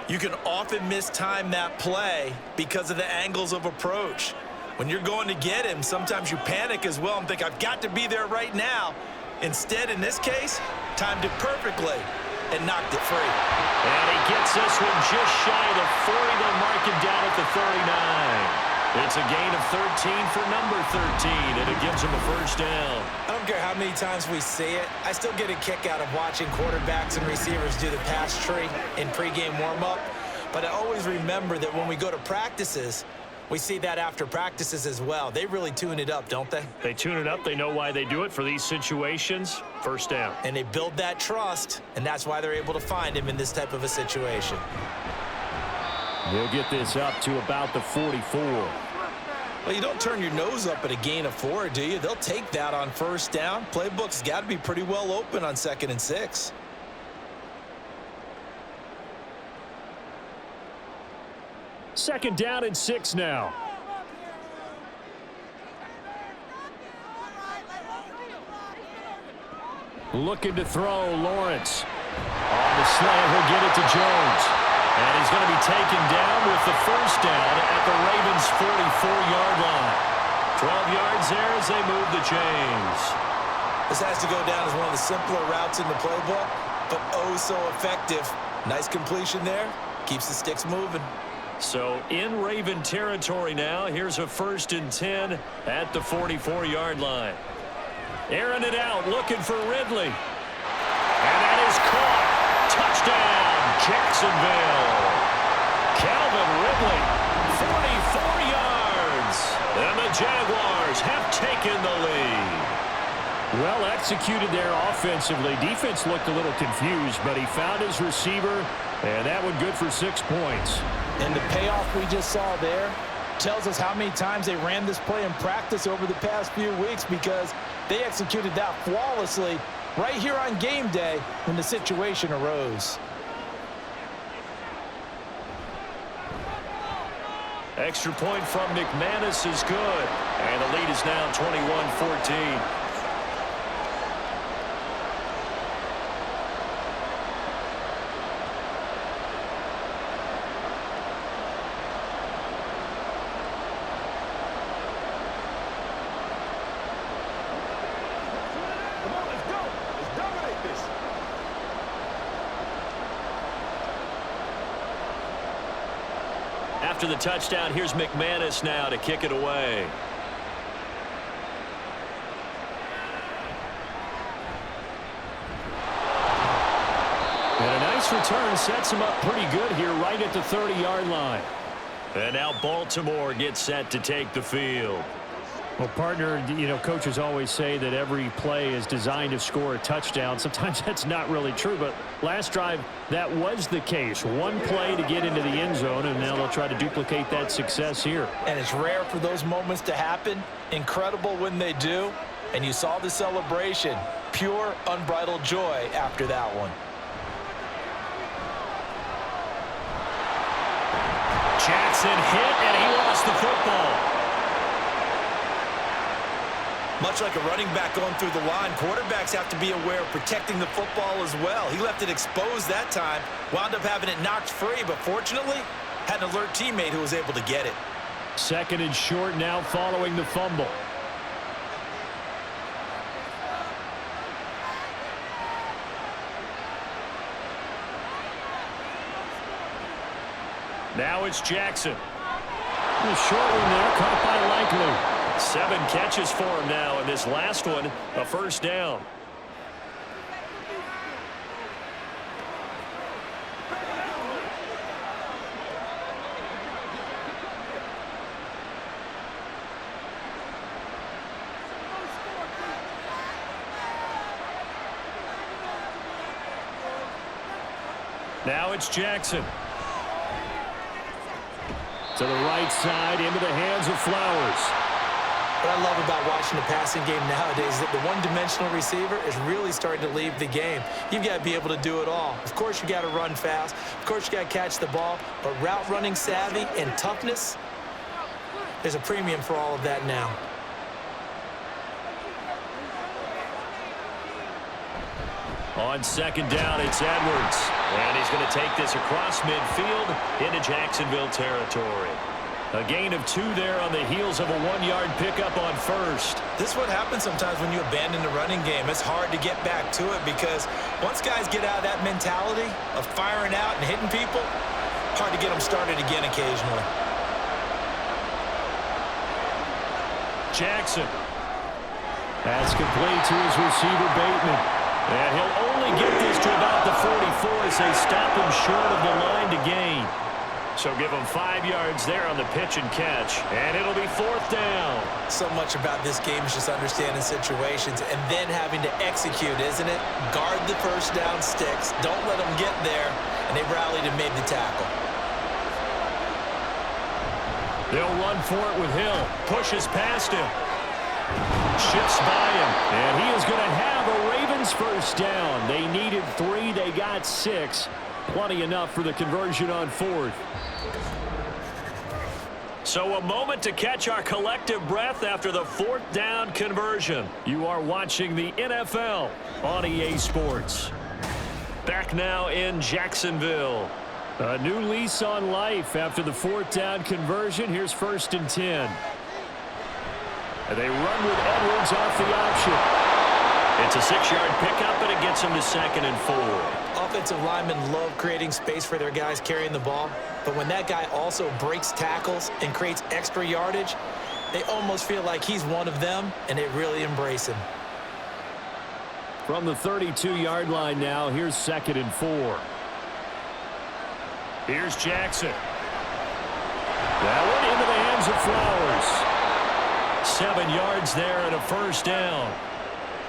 you can often mistime that play because of the angles of approach. When you're going to get him, sometimes you panic as well and think, I've got to be there right now. Instead, in this case, timed it perfectly and knocked it free. And he gets this one just shy of the 40. They'll mark him down at the 39. It's a gain of 13 for number 13, and it gives him a 1st down. I don't care how many times we see it. I still get a kick out of watching quarterbacks and receivers do the pass tree in pregame warm-up. But I always remember that when we go to practices, we see that after practices as well. They really tune it up, don't they? They tune it up. They know why they do it for these situations. 1st down. And they build that trust, and that's why they're able to find him in this type of a situation. He'll get this up to about the 44. Well, you don't turn your nose up at a gain of 4, do you? They'll take that on 1st down. Playbook's got to be pretty well open on 2nd and 6. Second down and 6 now. Looking to throw, Lawrence. On the slant, he'll get it to Jones. And he's going to be taken down with the 1st down at the Ravens' 44-yard line. 12 yards there as they move the chains. This has to go down as one of the simpler routes in the playbook, but oh so effective. Nice completion there. Keeps the sticks moving. So in Raven territory now. Here's a 1st and 10 at the 44-yard line. Airing it out, looking for Ridley. And that is caught. Touchdown, Jacksonville. Calvin Ridley, 44 yards. And the Jaguars have taken the lead. Well executed there offensively. Defense looked a little confused, but he found his receiver, and that one good for 6 points. And the payoff we just saw there tells us how many times they ran this play in practice over the past few weeks, because they executed that flawlessly right here on game day when the situation arose. Extra point from McManus is good. And the lead is now 21-14. After the touchdown, here's McManus now to kick it away. nice return sets him up pretty good here right at the 30-yard line. And now Baltimore gets set to take the field. Well, partner, coaches always say that every play is designed to score a touchdown. Sometimes that's not really true, but last drive, that was the case. One play to get into the end zone, and now they'll try to duplicate that success here. And it's rare for those moments to happen. Incredible when they do. And you saw the celebration. Pure, unbridled joy after that one. Jackson hit, and he lost the football. Much like a running back going through the line, quarterbacks have to be aware of protecting the football as well. He left it exposed that time, wound up having it knocked free, but fortunately, had an alert teammate who was able to get it. Second and short now following the fumble. Now it's Jackson. The short one there, caught by Likely. 7 catches for him now, and this last one, a first down. Now it's Jackson. To the right side, into the hands of Flowers. What I love about watching the passing game nowadays is that the one-dimensional receiver is really starting to leave the game. You've got to be able to do it all. Of course, you got to run fast. Of course, you got to catch the ball. But route running savvy and toughness, there's a premium for all of that now. On second down, it's Edwards. And he's going to take this across midfield into Jacksonville territory. A gain of 2 there on the heels of a 1-yard pickup on first. This is what happens sometimes when you abandon the running game. It's hard to get back to it because once guys get out of that mentality of firing out and hitting people, hard to get them started again occasionally. Jackson. That's complete to his receiver, Bateman. And he'll only get this to about the 44 as they stop him short of the line to gain. So give him 5 yards there on the pitch and catch, and it'll be 4th down. So much about this game is just understanding situations and then having to execute, isn't it? Guard the first down sticks. Don't let them get there, and they rallied and made the tackle. They'll run for it with Hill. Pushes past him. Shifts by him, and he is going to have a Ravens first down. They needed 3. They got 6. Plenty enough for the conversion on 4th. So a moment to catch our collective breath after the 4th down conversion. You are watching the NFL on EA Sports. Back now in Jacksonville. A new lease on life after the 4th down conversion. Here's 1st and 10. And they run with Edwards off the option. It's a 6-yard pickup, and it gets them to 2nd and 4. Offensive linemen love creating space for their guys carrying the ball, but when that guy also breaks tackles and creates extra yardage, they almost feel like he's one of them, and they really embrace him. From the 32-yard line now, here's 2nd and 4. Here's Jackson. That one into the hands of Flowers. 7 yards there and a first down.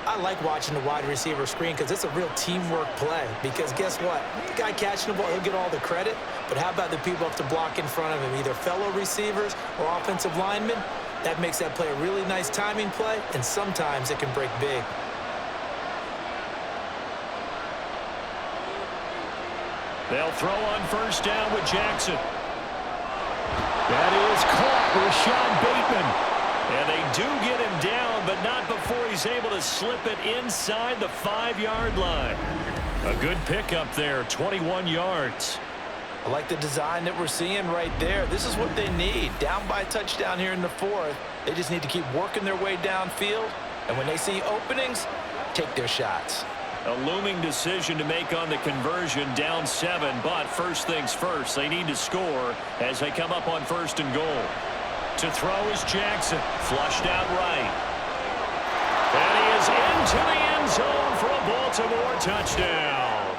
I like watching the wide receiver screen because it's a real teamwork play. Because guess what? The guy catching the ball, he'll get all the credit. But how about the people up to block in front of him, either fellow receivers or offensive linemen? That makes that play a really nice timing play, and sometimes it can break big. They'll throw on first down with Jackson. That is caught, Rashad Bateman. And they do get him down, but not before he's able to slip it inside the 5-yard line. A good pickup there, 21 yards. I like the design that we're seeing right there. This is what they need. Down by a touchdown here in the 4th. They just need to keep working their way downfield. And when they see openings, take their shots. A looming decision to make on the conversion, down 7. But first things first, they need to score as they come up on 1st and goal. To throw is Jackson. Flushed out right. And he is into the end zone for a Baltimore touchdown.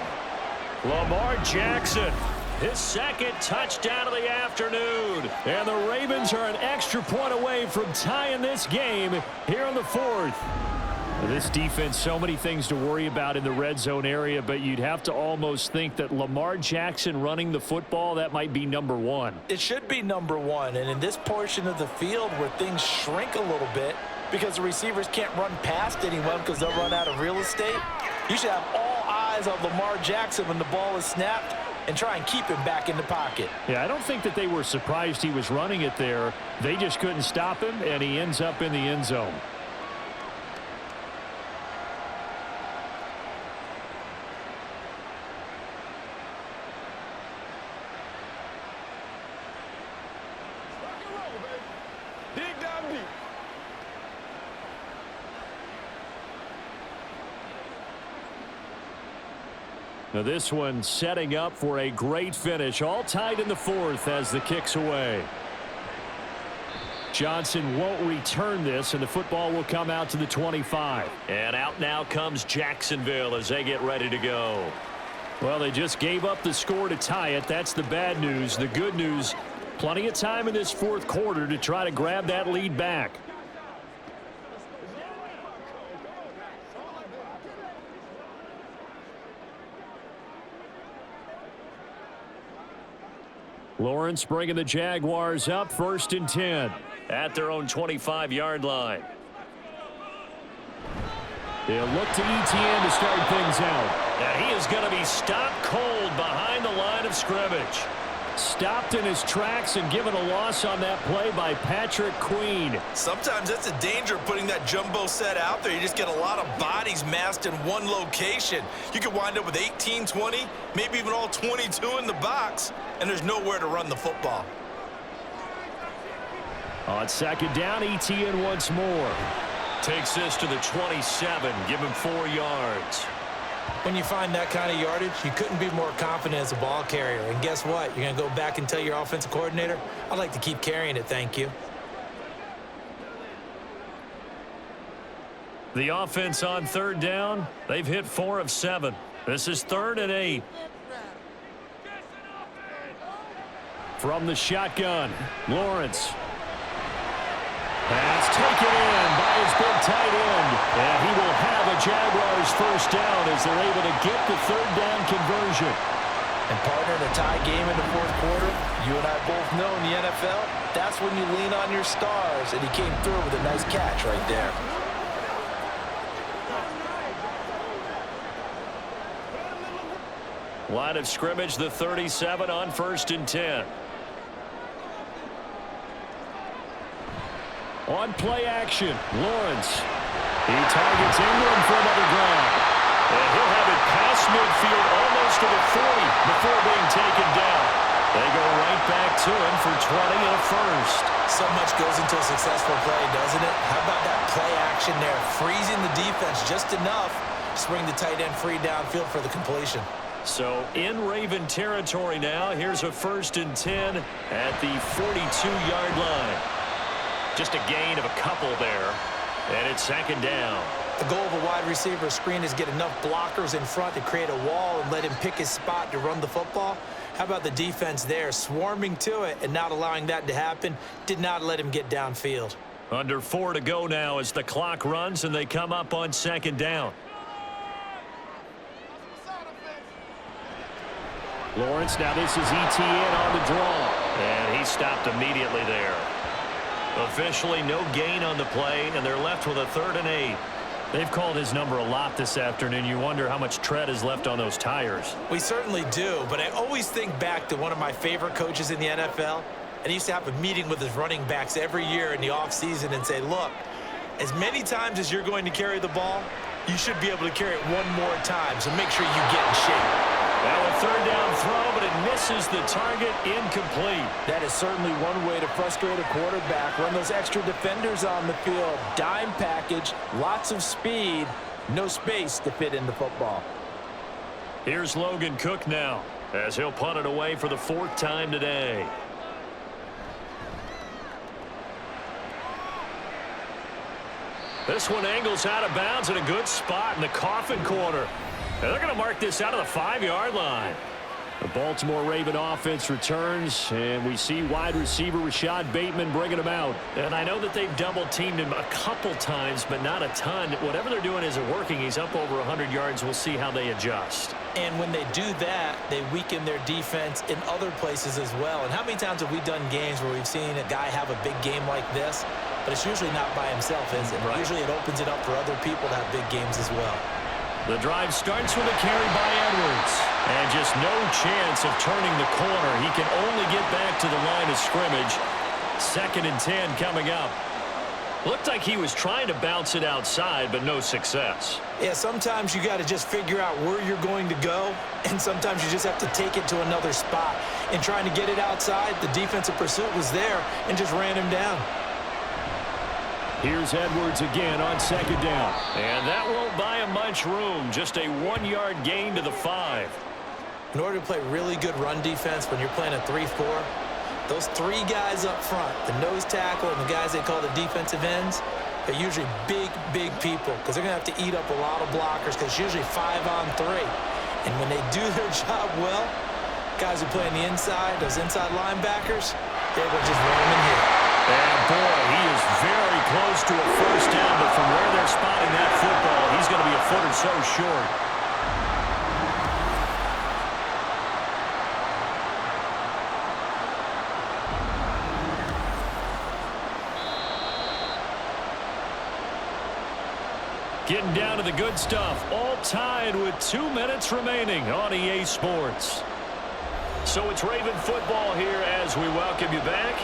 Lamar Jackson, his second touchdown of the afternoon. And the Ravens are an extra point away from tying this game here in the fourth. This defense, so many things to worry about in the red zone area, but you'd have to almost think that Lamar Jackson running the football, that might be number one. It should be number one, and in this portion of the field where things shrink a little bit because the receivers can't run past anyone because they'll run out of real estate, you should have all eyes on Lamar Jackson when the ball is snapped and try and keep him back in the pocket. Yeah, I don't think that they were surprised he was running it there. They just couldn't stop him, and he ends up in the end zone. Now this one setting up for a great finish. All tied in the fourth as the kick's away. Johnson won't return this, and the football will come out to the 25. And out now comes Jacksonville as they get ready to go. Well, they just gave up the score to tie it. That's the bad news. The good news, plenty of time in this fourth quarter to try to grab that lead back. Lawrence bringing the Jaguars up 1st and 10 at their own 25-yard line. They'll look to ETN to start things out. And he is going to be stopped cold behind the line of scrimmage. Stopped in his tracks and given a loss on that play by Patrick Queen. Sometimes that's the danger of putting that jumbo set out there. You just get a lot of bodies massed in one location. You could wind up with 18, 20, maybe even all 22 in the box, and there's nowhere to run the football. On second down, ETN once more. Takes this to the 27, give him 4 yards. When you find that kind of yardage, you couldn't be more confident as a ball carrier. And guess what? You're going to go back and tell your offensive coordinator, I'd like to keep carrying it, thank you. The offense on third down, they've hit 4 of 7. This is 3rd and 8. From the shotgun, Lawrence. Pass taken in by his big tight end. And he will have a Jaguars first down as they're able to get the 3rd down conversion. And partner, in a tie game in the fourth quarter, you and I both know in the NFL, that's when you lean on your stars. And he came through with a nice catch right there. Line of scrimmage, the 37 on 1st and 10. On play action, Lawrence. He targets Ingram for another ground. And he'll have it past midfield almost to the 40 before being taken down. They go right back to him for 20 and a first. So much goes into a successful play, doesn't it? How about that play action there? Freezing the defense just enough to bring the tight end free downfield for the completion. So in Raven territory now. Here's a 1st and 10 at the 42-yard line. Just a gain of a couple there, and it's 2nd down. The goal of a wide receiver screen is get enough blockers in front to create a wall and let him pick his spot to run the football. How about the defense there, swarming to it and not allowing that to happen? Did not let him get downfield. Under 4 to go now as the clock runs and they come up on 2nd down. Lawrence, now this is ETN on the draw, and he stopped immediately there. Officially no gain on the play, and they're left with a 3rd and 8. They've called his number a lot this afternoon. You wonder how much tread is left on those tires. We certainly do, but I always think back to one of my favorite coaches in the NFL, and he used to have a meeting with his running backs every year in the offseason and say, look, as many times as you're going to carry the ball, you should be able to carry it one more time, so make sure you get in shape. Now a 3rd down throw, but it misses the target, incomplete. That is certainly one way to frustrate a quarterback. Run those extra defenders on the field. Dime package, lots of speed, no space to fit in the football. Here's Logan Cook now, as he'll punt it away for the 4th time today. This one angles out of bounds in a good spot in the coffin corner. And they're going to mark this out of the 5-yard line. The Baltimore Raven offense returns, and we see wide receiver Rashad Bateman bringing him out. And I know that they've double-teamed him a couple times, but not a ton. Whatever they're doing isn't working. He's up over 100 yards. We'll see how they adjust. And when they do that, they weaken their defense in other places as well. And how many times have we done games where we've seen a guy have a big game like this, but it's usually not by himself, is it? Right. Usually it opens it up for other people to have big games as well. The drive starts with a carry by Edwards. And just no chance of turning the corner. He can only get back to the line of scrimmage. 2nd and 10 coming up. Looked like he was trying to bounce it outside, but no success. Yeah, sometimes you got to just figure out where you're going to go, and sometimes you just have to take it to another spot. And trying to get it outside, the defensive pursuit was there and just ran him down. Here's Edwards again on 2nd down. And that won't buy him much room. Just a 1-yard gain to the 5. In order to play really good run defense when you're playing a 3-4, those 3 guys up front, the nose tackle and the guys they call the defensive ends, they're usually big, big people because they're going to have to eat up a lot of blockers because it's usually 5-on-3. And when they do their job well, guys who play on the inside, those inside linebackers, they're going to just run them in here. And boy, he is very close to a first down, but from where they're spotting that football, he's going to be a foot or so short. Getting down to the good stuff, all tied with 2 minutes remaining on EA Sports. So it's Raven football here as we welcome you back.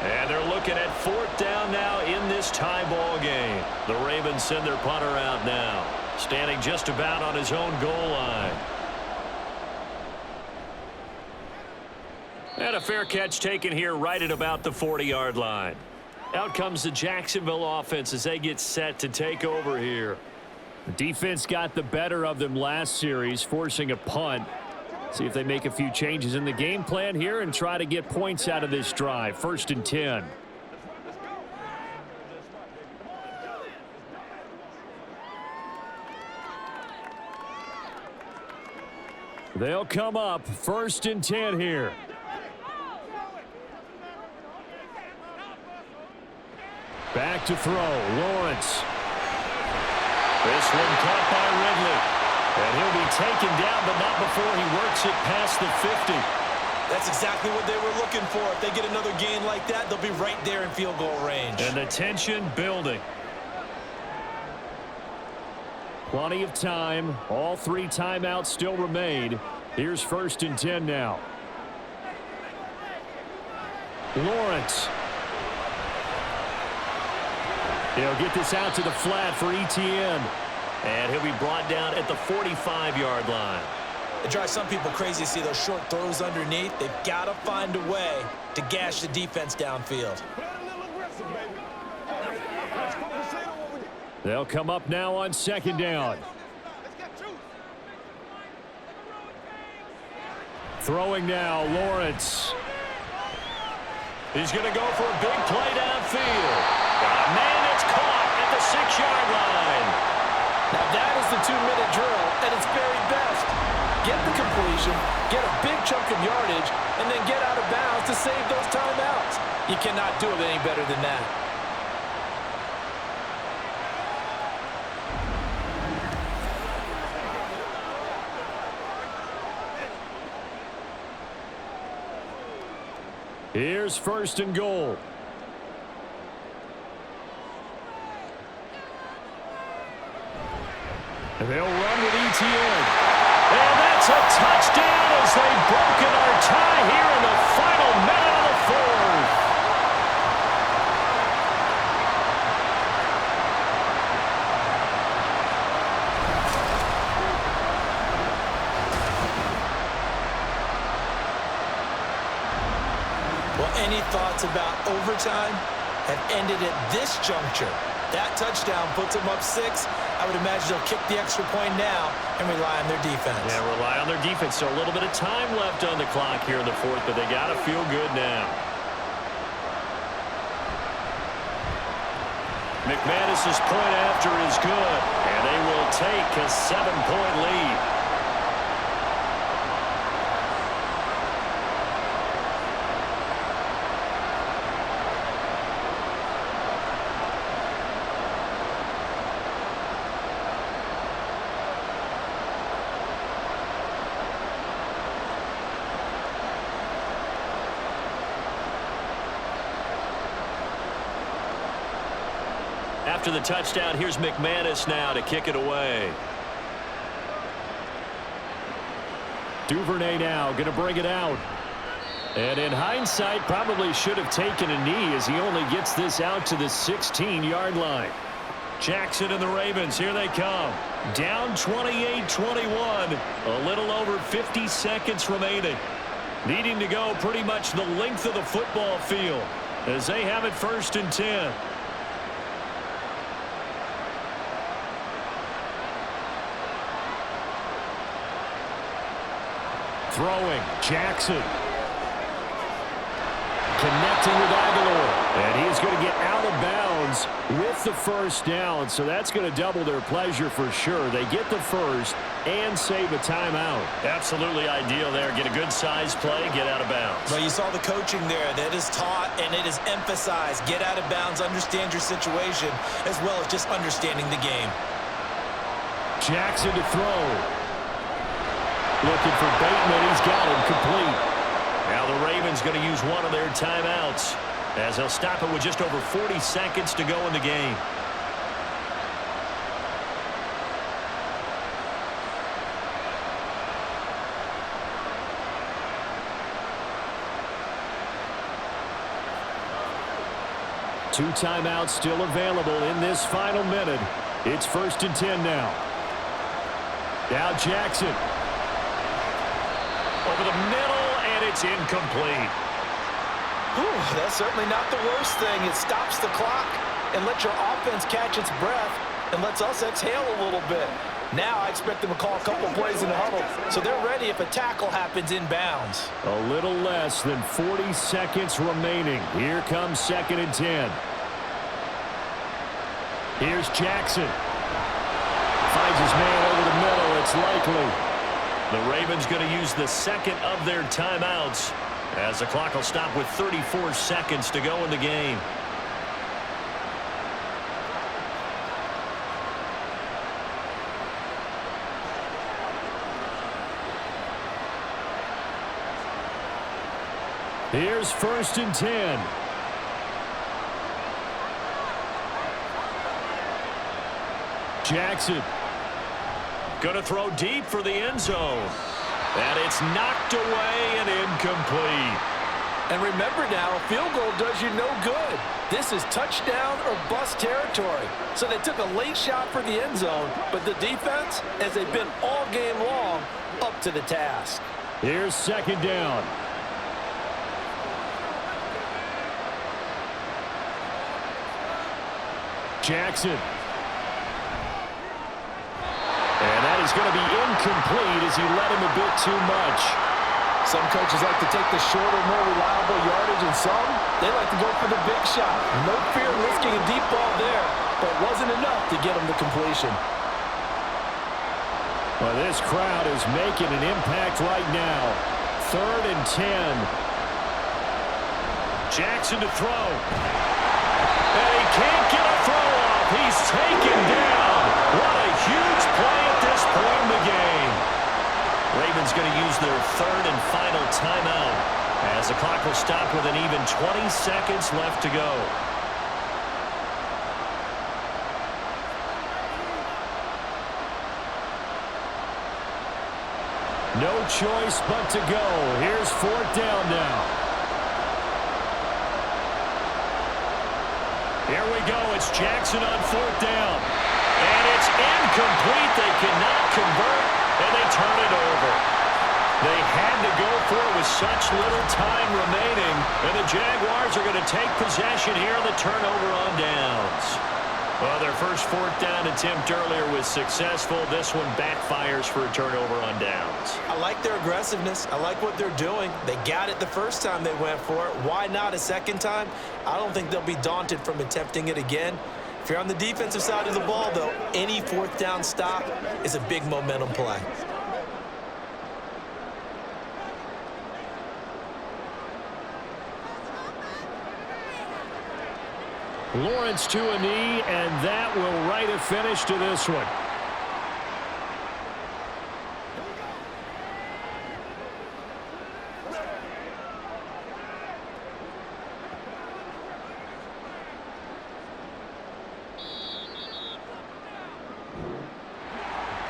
And they're looking at 4th down now in this tie ball game. The Ravens send their punter out now, standing just about on his own goal line. And a fair catch taken here right at about the 40-yard line. Out comes the Jacksonville offense as they get set to take over here. The defense got the better of them last series, forcing a punt. See if they make a few changes in the game plan here and try to get points out of this drive. 1st and 10. They'll come up 1st and 10 here. Back to throw. Lawrence. This one caught by Ridley. And he'll be taken down, but not before he works it past the 50. That's exactly what they were looking for. If they get another gain like that, they'll be right there in field goal range. And the tension building. Plenty of time. All 3 timeouts still remain. Here's 1st and 10 now. Lawrence. He'll get this out to the flat for Etienne. And he'll be brought down at the 45-yard line. It drives some people crazy to see those short throws underneath. They've got to find a way to gash the defense downfield. They'll come up now on 2nd down. Throwing now, Lawrence. He's going to go for a big play downfield. Man, it's caught at the 6-yard line. Now that is the 2-minute drill at its very best. Get the completion, get a big chunk of yardage, and then get out of bounds to save those timeouts. You cannot do it any better than that. Here's 1st and goal. And they'll run with Etienne. And that's a touchdown as they've broken our tie here in the final minute of the 4th. Well, any thoughts about overtime have ended at this juncture. That touchdown puts them up 6. I would imagine they'll kick the extra point now and rely on their defense. Yeah, rely on their defense. So a little bit of time left on the clock here in the 4th, but they got to feel good now. McManus's point after is good, and they will take a 7-point lead. after the touchdown, here's McManus now to kick it away. Duvernay now going to bring it out. And in hindsight, probably should have taken a knee as he only gets this out to the 16-yard line. Jackson and the Ravens, here they come. Down 28-21. A little over 50 seconds remaining. Needing to go pretty much the length of the football field as they have it 1st and 10. Throwing, Jackson. Connecting with Aguilar. And he's going to get out of bounds with the 1st down. So that's going to double their pleasure for sure. They get the 1st and save a timeout. Absolutely ideal there. Get a good size play, get out of bounds. Well, you saw the coaching there. That is taught and it is emphasized. Get out of bounds, understand your situation, as well as just understanding the game. Jackson to throw. Looking for Bateman. He's got him complete. Now the Ravens going to use one of their timeouts as they'll stop it with just over 40 seconds to go in the game. Two timeouts still available in this final minute. It's 1st and 10 now. Now Jackson. Over the middle. It's incomplete. That's certainly not the worst thing. It stops the clock and lets your offense catch its breath and lets us exhale a little bit. Now I expect them to call a couple plays in the huddle, so they're ready if a tackle happens inbounds. A little less than 40 seconds remaining. Here comes 2nd and 10. Here's Jackson. Finds his man over the middle. It's likely. The Ravens going to use the 2nd of their timeouts as the clock will stop with 34 seconds to go in the game. Here's 1st and 10. Jackson. Going to throw deep for the end zone. And it's knocked away and incomplete. And remember now, a field goal does you no good. This is touchdown or bust territory. So they took a late shot for the end zone, but the defense, as they've been all game long, up to the task. Here's 2nd down. Jackson. And that is going to be incomplete as he led him a bit too much. Some coaches like to take the shorter, more reliable yardage, and some, they like to go for the big shot. No fear of risking a deep ball there, but it wasn't enough to get him the completion. Well, this crowd is making an impact right now. 3rd and 10. Jackson to throw. And he can't get a throw off. He's taken down. What a huge play at this point in the game. Ravens going to use their 3rd and final timeout as the clock will stop with an even 20 seconds left to go. No choice but to go. Here's 4th down now. Here we go. It's Jackson on 4th down. And it's incomplete. They cannot convert, and they turn it over. They had to go for it with such little time remaining, and the Jaguars are going to take possession here on the turnover on downs. Well, their first 4th down attempt earlier was successful. This one backfires for a turnover on downs. I like their aggressiveness. I like what they're doing. They got it the first time they went for it. Why not a second time? I don't think they'll be daunted from attempting it again. If you're on the defensive side of the ball, though, any 4th down stop is a big momentum play. Lawrence to a knee, and that will write a finish to this one.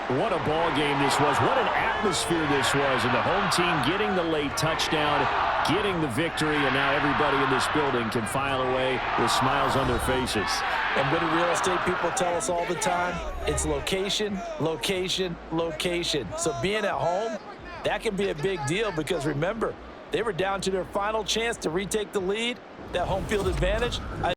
What a ball game this was. What an atmosphere this was. And the home team getting the late touchdown, getting the victory, and now everybody in this building can file away with smiles on their faces. And what do real estate people tell us all the time? It's location, location, location. So being at home, that can be a big deal because remember, they were down to their final chance to retake the lead, that home field advantage.